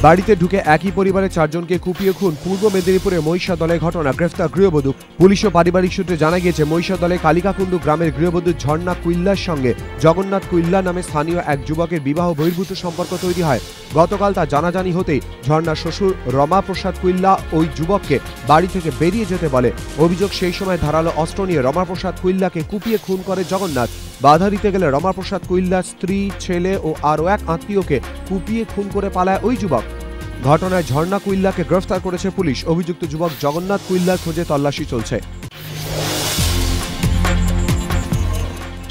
বাড়িতে ঢুকে একই পরিবারের 4 জনকে কুপিয়ে খুন পূর্ব মেদিনীপুরে মহিষাদলে ঘটনা। গ্রেফতার গৃহবধূ। পুলিশ ও পারিবারিক সূত্রে জানা গিয়েছে, মহিষাদলে কালিকাকুণ্ডু গ্রামের গৃহবধূ ঝর্ণা কুইল্লার সঙ্গে জগন্নাথ কুইল্লা নামে স্থানীয় এক যুবকের বিবাহ বহির্ভূত সম্পর্ক তৈরি হয়। গতকাল তা জানাজানি হতেই ঝর্ণার শ্বশুর রমাপ্রসাদ কুইল্লা ওই যুবককে বাড়ি থেকে বেরিয়ে যেতে বলে। অভিযোগ, সেই সময় ধারালো অস্ত্র নিয়ে রমাপ্রসাদ কুইল্লাকে কুপিয়ে খুন করে জগন্নাথ। বাধা দিতে গেলে রমাপ্রসাদ কুইল্লার স্ত্রী, ছেলে ও আরও এক আত্মীয়কে কুপিয়ে খুন করে পালায় ওই যুবক। ঘটনায় ঝর্ণা কুইল্লাকে গ্রেফতার করেছে পুলিশ। অভিযুক্ত যুবক জগন্নাথ কুইল্লার খোঁজে তল্লাশি চলছে।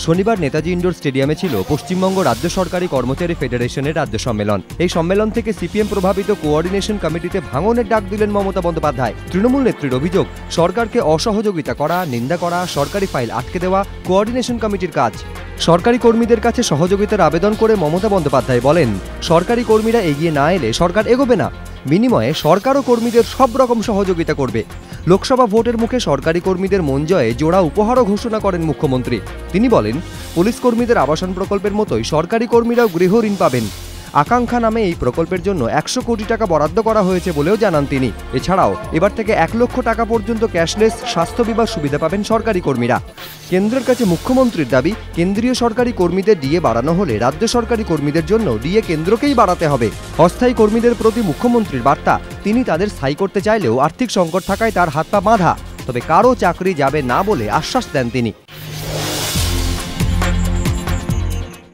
শনিবার নেতাজি ইন্ডোর স্টেডিয়ামে ছিল পশ্চিমবঙ্গ রাজ্য সরকারি কর্মচারী ফেডারেশনের রাজ্য সম্মেলন। এই সম্মেলন থেকে সিপিএম প্রভাবিত কোঅর্ডিনেশন কমিটিতে ভাঙনের ডাক দিলেন মমতা বন্দ্যোপাধ্যায়। তৃণমূল নেত্রীর অভিযোগ, সরকারকে অসহযোগিতা করা, নিন্দা করা, সরকারি ফাইল আটকে দেওয়া কোঅর্ডিনেশন কমিটির কাজ। সরকারি কর্মীদের কাছে সহযোগিতার আবেদন করে মমতা বন্দ্যোপাধ্যায় বলেন, সরকারি কর্মীরা এগিয়ে না এলে সরকার এগোবে না। বিনিময়ে সরকারও কর্মীদের সব রকম সহযোগিতা করবে। লোকসভা ভোটের মুখে সরকারি কর্মীদের মন জয়ে জোড়া উপহারও ঘোষণা করেন মুখ্যমন্ত্রী। তিনি বলেন, পুলিশ কর্মীদের আবাসন প্রকল্পের মতোই সরকারি কর্মীরাও গৃহ ঋণ পাবেন। আকাঙ্ক্ষা নামে এই প্রকল্পের জন্য 100 কোটি টাকা বরাদ্দ করা হয়েছে বলেও জানান তিনি। এছাড়াও এবার থেকে 1 লক্ষ টাকা পর্যন্ত ক্যাশলেস স্বাস্থ্য বিমা সুবিধা পাবেন সরকারি কর্মীরা। কেন্দ্রের কাছে মুখ্যমন্ত্রীর দাবি, কেন্দ্রীয় সরকারি কর্মীদের ডিএ বাড়ানো হলে রাজ্য সরকারি কর্মীদের জন্য ডিএ কেন্দ্রকেই বাড়াতে হবে। অস্থায়ী কর্মীদের প্রতি মুখ্যমন্ত্রীর বার্তা, তিনি তাদের স্থায়ী করতে চাইলেও আর্থিক সংকট থাকায় তার হাত পা বাঁধা, তবে কারো চাকরি যাবে না বলে আশ্বাস দেন তিনি।